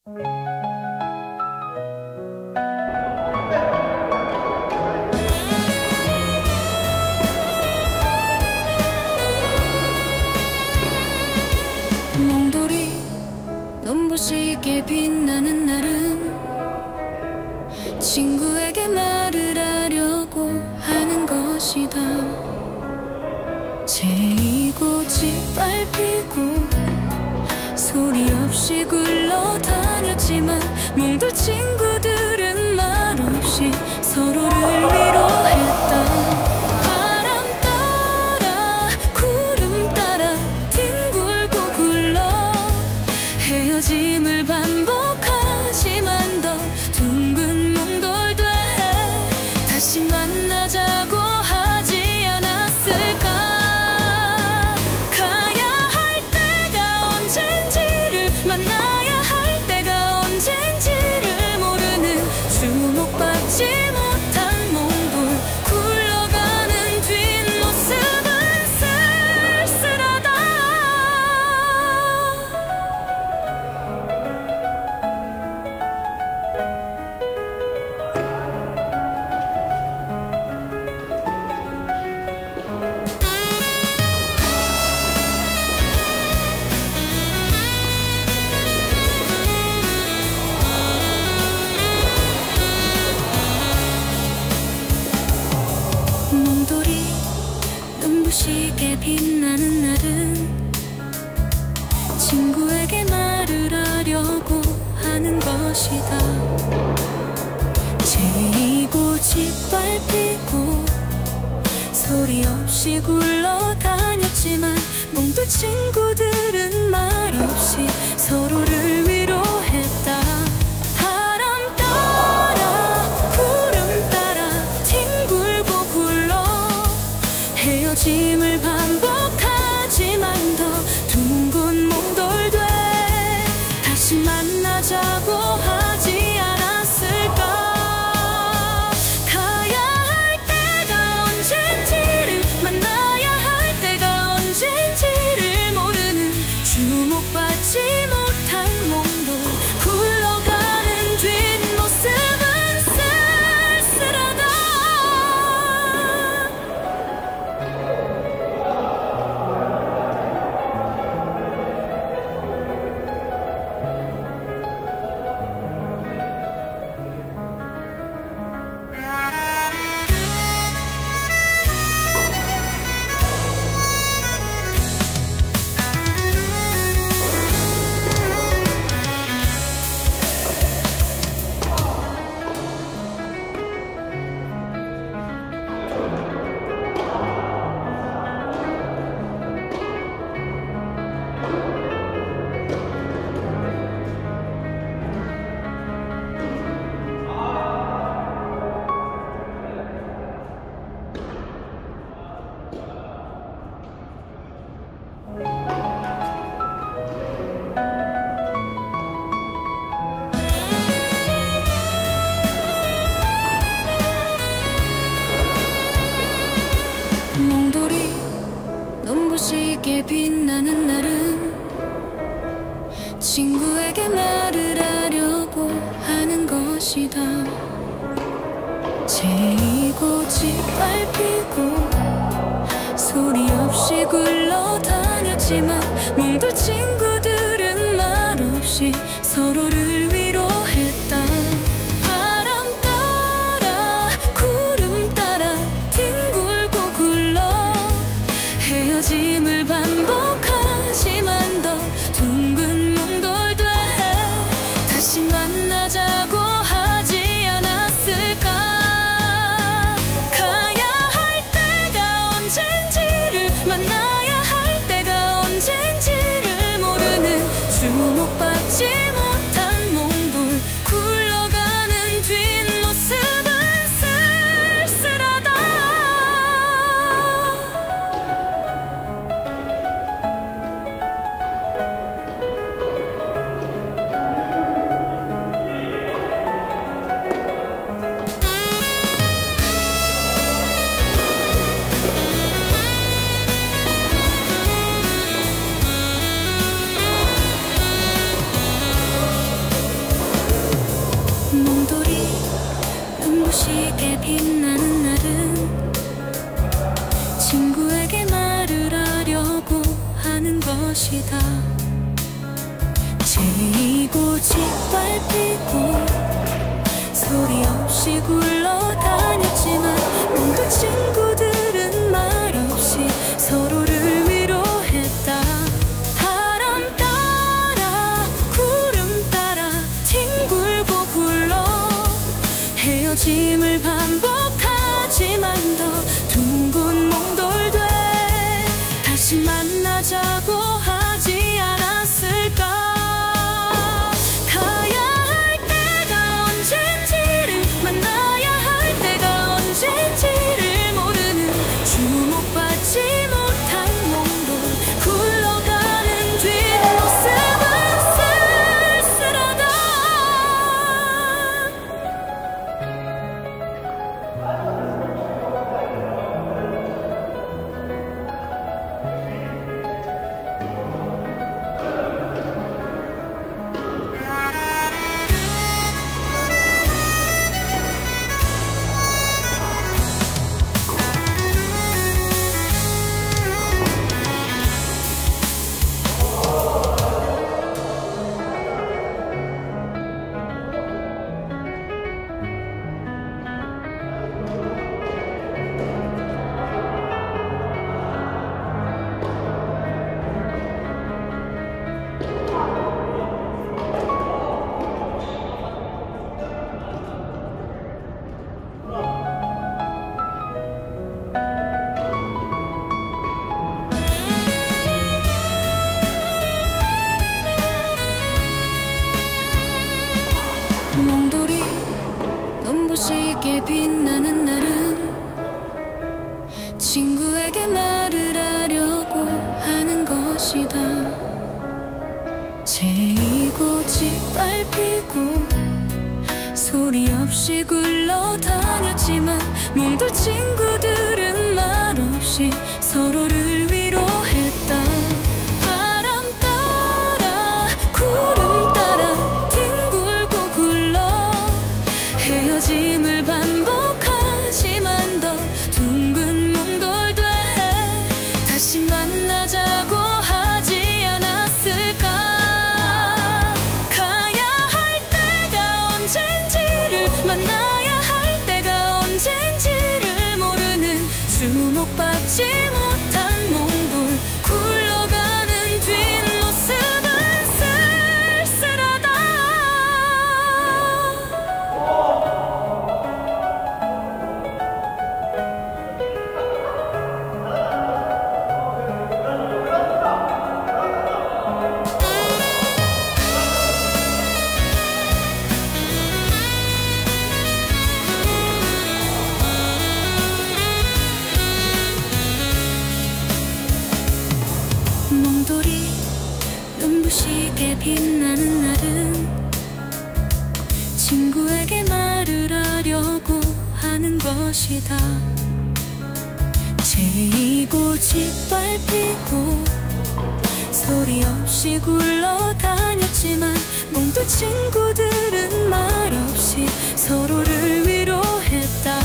몽돌이 눈부시게 빛나는 날은 친구에게 말을 하려고 하는 것이다. 재이고 짓밟히고 소리 없이 굴러다녔지만 몽돌 친구들은 말없이 서로를 위로했다. 바람 따라 구름 따라 뒹굴고 굴러 헤어짐을 반복하지만 더 둥근 몽돌돼 다시 만나자고 하지 않았을까. 가야 할 때가 언젠지를 만나야 할 때가 언젠지를 모르는 주목받지 못한 몽돌 굴러가는 뒷모습은 쓸쓸하다. 몽돌이 눈부시게 빛나는 날은 친구에게 말을 하려고 하는 것이다. 재이고 짓밟히고 소리 없이 굴러다녔지만 몽돌 친구들은 말없이 서로를 위로했다. 바람 따라 구름 따라 뒹굴고 굴러 헤어짐을 반복하지만 더 둥근 몽돌돼 다시 만나자고 하지 않았을까. 가야 할 때가 언젠지를 만나야 할 때가 언젠지를 모르는 주목받지 못한 몽돌 굴러가는 뒷모습은 쓸쓸하다. 몽돌이 눈부시게 빛나는 날은 친구에게 말을 하려고 하는 것이다. 재이고 짓밟히고 소리 없이 굴러다녔지만 몽돌 친구들은 말없이 서로를 위로했다. 바람 따라 구름 따라 뒹굴고 굴러 헤어짐을 반복하지만 더 둥근 몽돌돼 다시 만나자고 하지 않았을까. 가야 할 때가 언젠지를 만나야 할 때가 언젠지를 모르는 주목받지 못한 눈부시게 빛나는 날은 친구에게 말을 하려고 하는 것이다. 제이고 짓밟히고 소리 없이 굴러다녔지만 모두 친구들은 말없이 서로를 위로했다. 바람 따라 구름 따라 뒹굴고 굴러 헤어짐을 반복하지만 더 둥근 몽돌돼 다시 만나자고 하지 않았을까. 가야 할 때가 언젠지를 만나야 할 때가 언젠지를 모르는 주목받지 못한 몽돌 굴러가는 뒷모습은 쓸쓸하다. 몽돌이 눈부시게 빛나는 날은 친구에게 말을 하려고 하는 것이다. 제이고 짓밟히고 소리 없이 굴러다녔지만 모두 친구들은 말없이 서로를 위로했다. 바람 따라 구름 따라 뒹굴고 굴러 헤어짐을 반복하지만 더 둥근 몽돌돼 다시 만나자고 하지 않았을까. 가야 할 때가 언젠지를 만나야 할 때가 언젠지를 모르는 주목받지 못한 몽돌 굴러가는 뒷모습은 쓸쓸하다. 몽돌이 눈부시게 빛나는 날은 친구에게 말을 하려고 하는 것이다. 제이고 짓밟히고 소리 없이 굴러다녔지만 모두 친구들은 말없이 서로를 위로했다.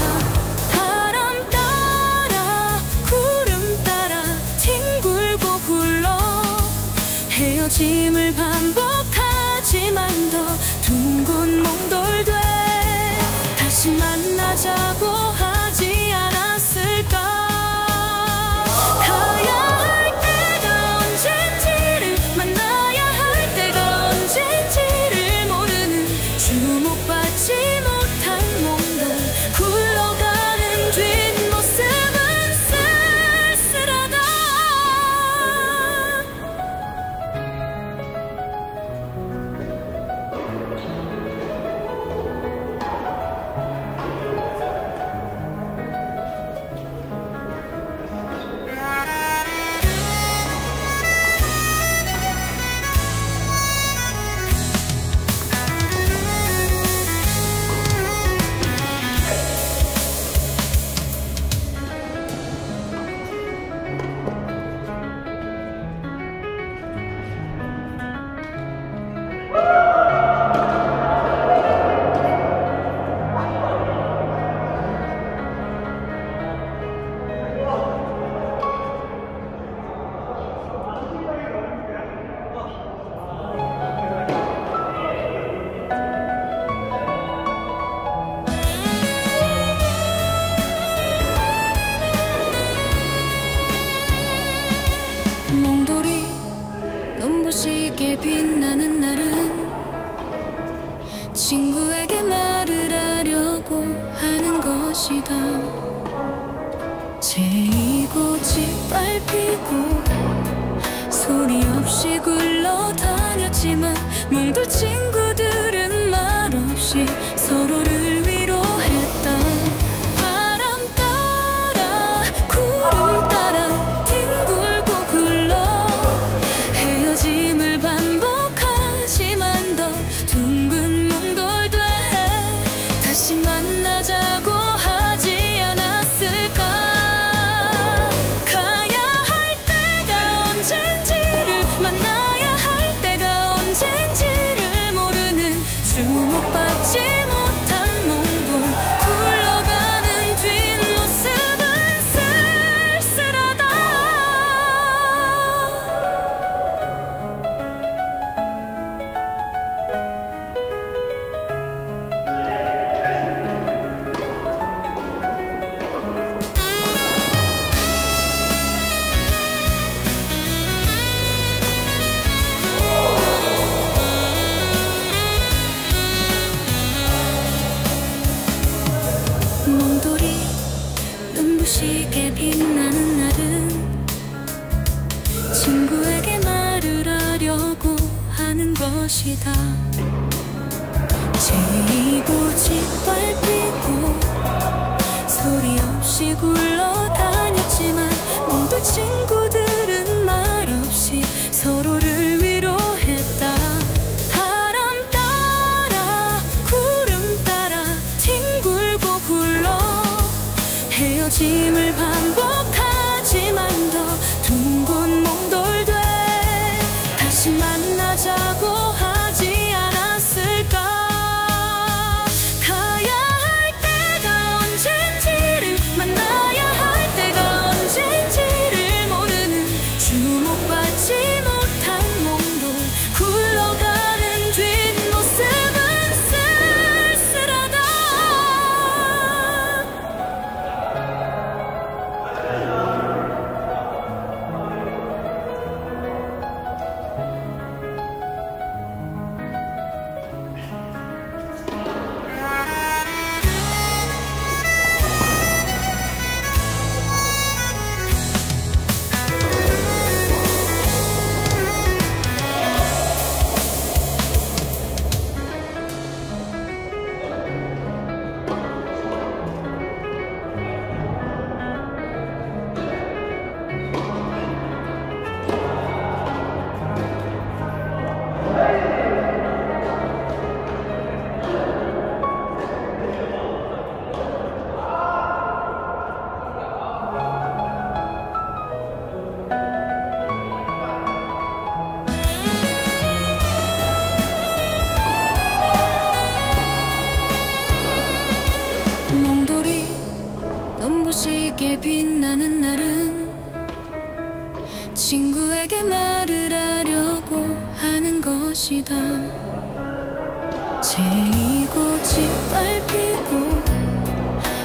바람 따라 구름 따라 뒹굴고 굴러 헤어짐을 반복하지만 더 둥근 몽돌돼 다시 만나자고 하지 않았을까. 가야 할 때가 언젠지를 만나야 할 때가 언젠지를 모르는 주목받지 못한 몽돌 굴러가는 뒷모습은 쓸쓸하다. 친구에게 말을 하려고 하는 것이다. 재이고 짓밟히고 소리 없이 굴러다녔지만 뭉들 친구들은 말없이 서로를 위로했다. 바람 따라 구름 따라 뒹굴고 굴러 헤어짐을 반복하지만 더 둥근 몽돌돼 다시 만나자고 하지 않았을까. 가야 할 때가 언젠지를 만나야 할 때가 언젠지를 모르는 주목받지 못한 몽돌 굴러가는 뒷모습은 쓸쓸하다. 몽돌이 눈부시게 빛나는 날은 친구에게 말을 하려고 하는 것이다. 재이고 짓밟히고 소리 없이 굴러다녔지만 몽돌 친구들은 말없이 서로를 위로했다. 바람 따라 구름 따라 뒹굴고 굴러 헤어짐을 반복하지만 더 둥근 몽돌돼 다시 만나자고 하지 않았을까. 가야 할 때가 언젠지를 만나야 할 때가 언젠지를 모르는 주목받지 못한 몽돌 굴러가는 뒷모습은 쓸쓸하다. 몽돌이 눈부시게 빛나는 날은 친구에게 말을 하려고 하는 것이다. 재이고 짓밟히고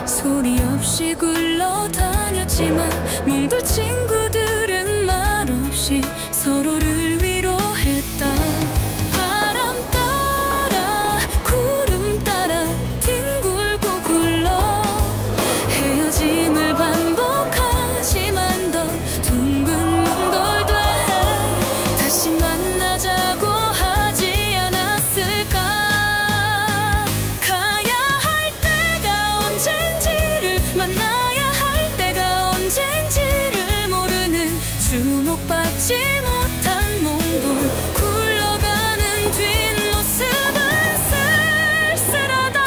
소리 없이 굴러다녔지만 몽돌 친구들은 말없이 서로를 위로했다. 바람 따라 구름 따라 뒹굴고 굴러 헤어짐을 반복하지만 더 둥근 몽돌돼 다시 만나자고 하지 않았을까. 가야 할 때가 언젠지를 만나야 할 때가 언젠지를 모르는 주목받지 못한 몽돌 굴러가는 뒷모습은 쓸쓸하다.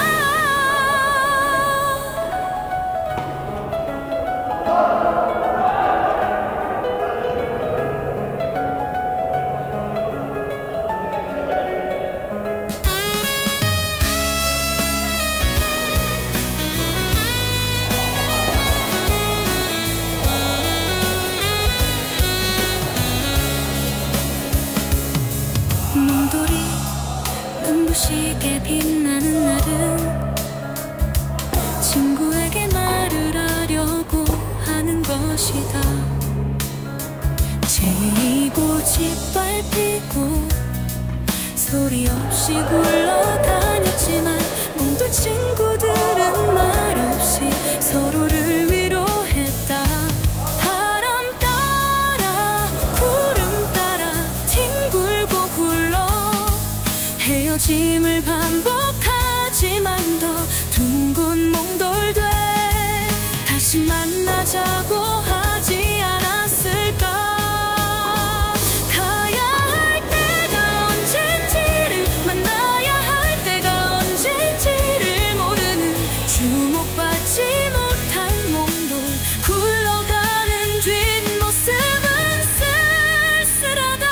몽돌이 눈부시게 빛나는 날은 친구에게 말을 하려고 하는 것이다. 재이고 짓밟히고 소리 없이 굴러다녔지 헤어짐을 반복하지만 더 둥근 몽돌돼 다시 만나자고 하지 않았을까. 가야 할 때가 언젠지를 만나야 할 때가 언젠지를 모르는 주목받지 못한 몽돌 굴러가는 뒷모습은 쓸쓸하다.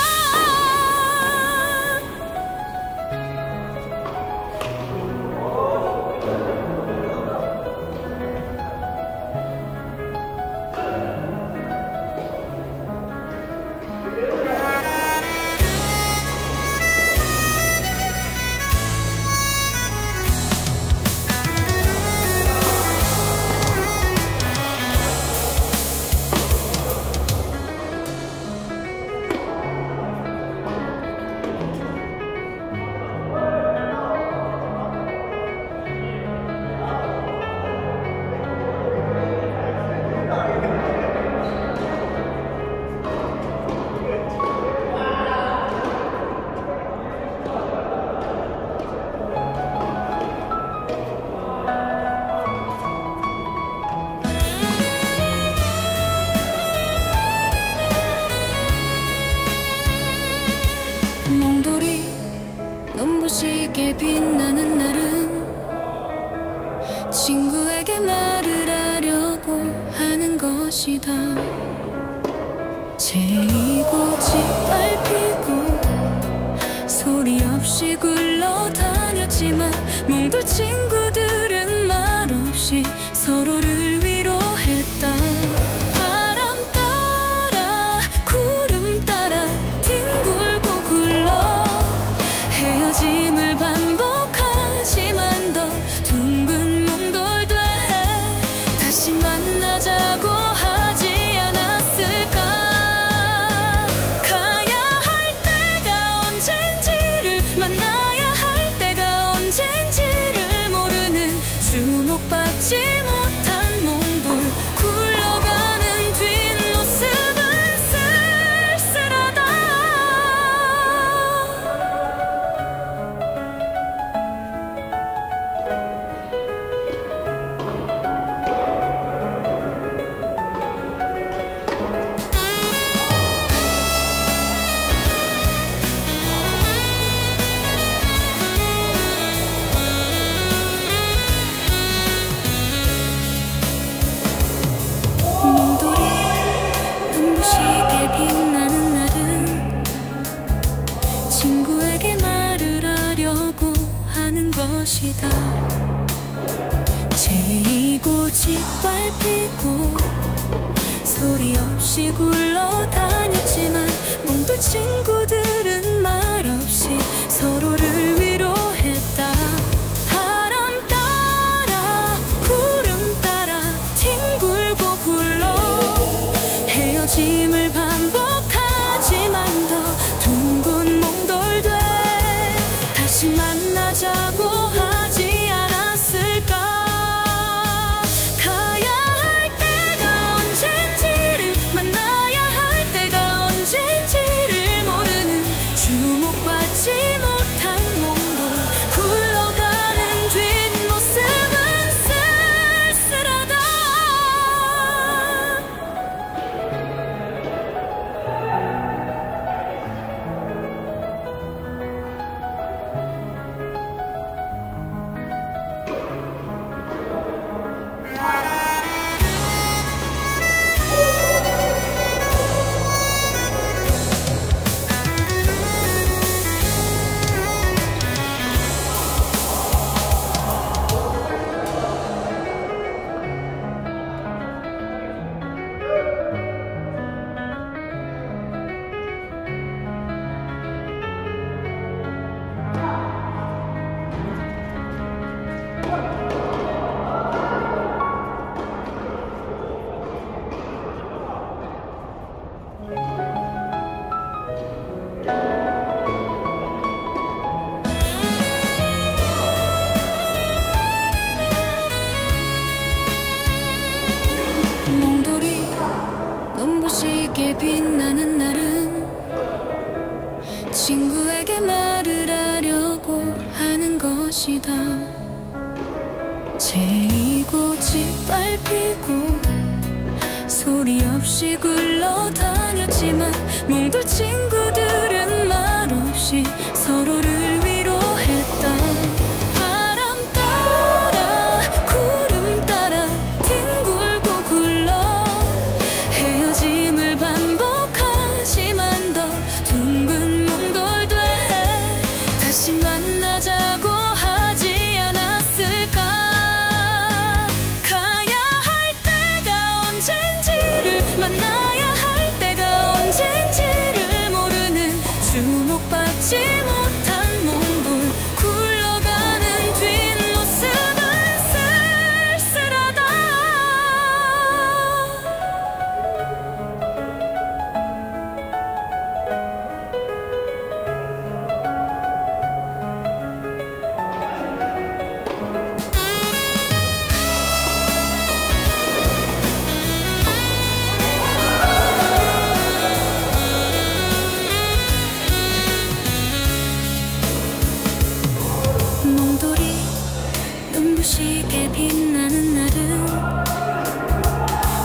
몽돌이 눈부시게 빛나는 날은 친구에게 말을 하려고 하는 것이다. 재이고 짓밟히고 소리 없이 굴러다녔지만 몽돌 친구들은 말없이 서로를 위로했다. 바람 따라 구름 따라 뒹굴고 굴러 헤어짐을 반복하지만 더 둥근 몽돌돼 다시 만나자고 하지 않았을까. 가야 할 때가 언젠지를 만나야 할 때가 언젠지를 모르는 주목받지 못한 몽돌 굴러가는 뒷모습은 쓸쓸하다. 몽돌이 눈부시게 빛나는 날은 친구에게 말을 하려고 하는 것이다. 재이고 짓밟히고 소리 없이 굴러다녔지만 몽돌 친구들은 말없이 서로를 위로했다. 바람 따라 구름 따라 뒹굴고 굴러 헤어짐을 반복하지만 더 둥근 몽돌돼 다시 만나자고 하지 않았을까. 가야 할 때가 언젠지를 만나야 할 때가 언젠지를 모르는 주목받지 못한 몽돌 굴러가는 뒷모습은 쓸쓸하다. 것이다. 재이고 짓밟히고 소리 없이 굴러다녔지만 몽돌 친구들은 말없이 서로를 위로했다. 바람 따라 구름 따라 뒹굴고 굴러 헤어짐을 반복하지만 더 둥근 몽돌돼 다시 만나자고 하지 않았을까. 가야 할 때가 언젠지를 만나야 할 때가 언젠지를 모르는 주목받지 못한 몽돌 굴러가는 뒷모습은 쓸쓸하다. 몽돌이 눈부시게 빛나는 날은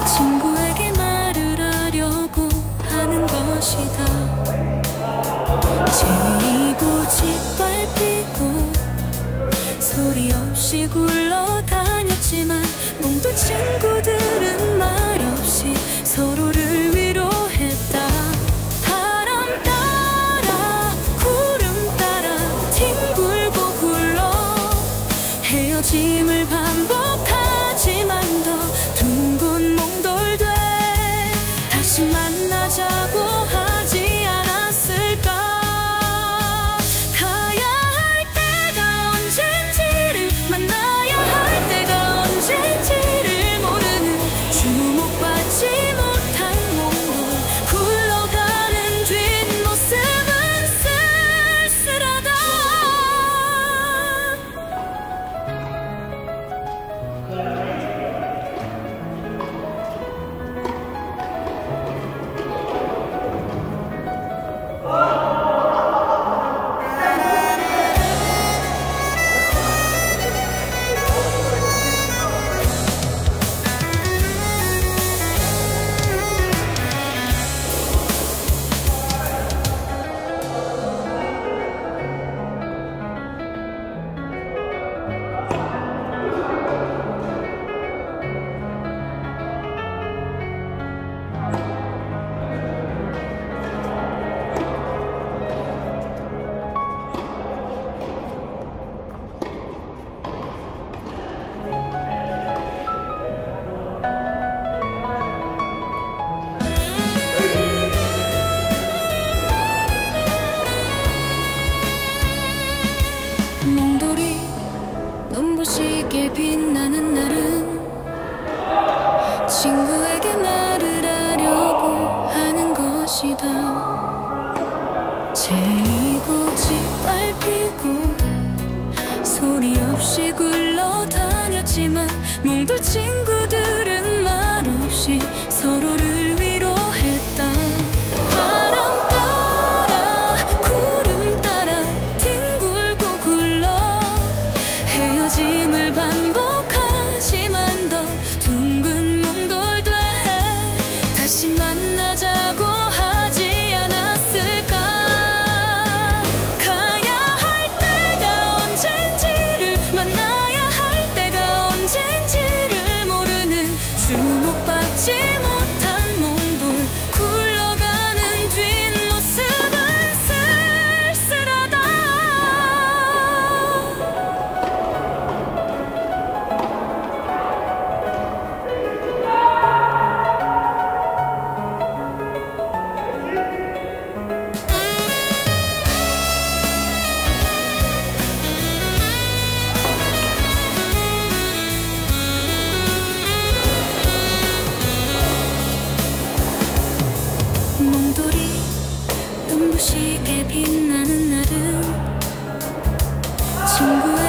친구에게 말을 하려고 하는 것이다. 재이고 짓밟히고 소리 없이 굴러다녔지만 몽돌 친구들은 말없이 서로를 위로했다. 바람 따라 구름 따라 뒹굴고 굴러 헤어짐을 반복하지만 더 둥근 몽돌돼 다시 만나자고 하지 않았을까. 가야 할 때가 언젠지를 만나야 할 때가 언젠지를 모르는 주목받지 못한 몽돌 굴러가는 뒷모습은 쓸쓸하다. 몽돌이 눈부시게 빛나는 날은 친구에게 말을 하려고 하는 것이다. 재이고 짓밟히고 소리 없이 굴러다녔지만 몽돌 친구들은 말없이 서로를 위로했다. 바람 따라 구름 따라 뒹굴고 굴러 헤어짐을 반복하지만 더 둥근 몽돌돼 다시 만나자고 하지 않았을까. 가야 할 때가 언젠지를 만나야 할 때가 언젠지를 모르는 주목받지 못한 몽돌 굴러가는 뒷모습은 쓸쓸하다. 몽돌이 눈부시게 빛나는 날은 친구의